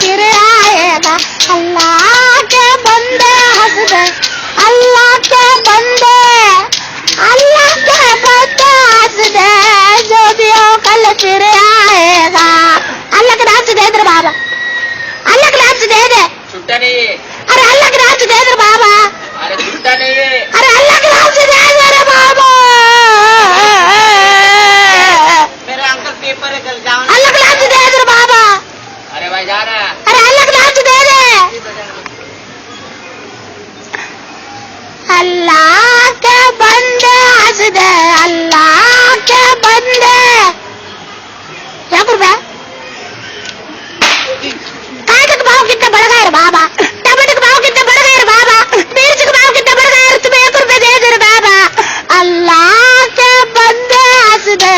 फिर आएगा। अल्लाह के बंदे हंस दे, अल्लाह के बंदे, अल्लाह के बंदे हंस दे, जो भी हो कल फिर आएगा। अल्लाह के नाम से दे दे बाबा, अल्लाह के नाम से दे दे। छुट्टा नहीं है। अरे अल्लाह के नाम से दे दे बाबा। अरे छुट्टा नहीं है। अरे अल्लाह के नाम से दे दे रे बाबा। मेरे अंकल पेपर है, कल जाओ। अल्लाह के नाम से दे दे बाबा। अरे भाई जा रहा है। अरे अल्लाह के नाम से दे दे। अल्लाह के बंदे हंस दे, अल्लाह के बंदे। क्या कर रहा है? कांटे के भाव कितने बढ़ गए रे बाबा, टमाटर के भाव कितने बढ़ गए रे बाबा, मिर्च के भाव कितने बढ़ गए रे, तुम्हें 1 रुपए दे दे रे बाबा। अल्लाह के बंदे हंस दे,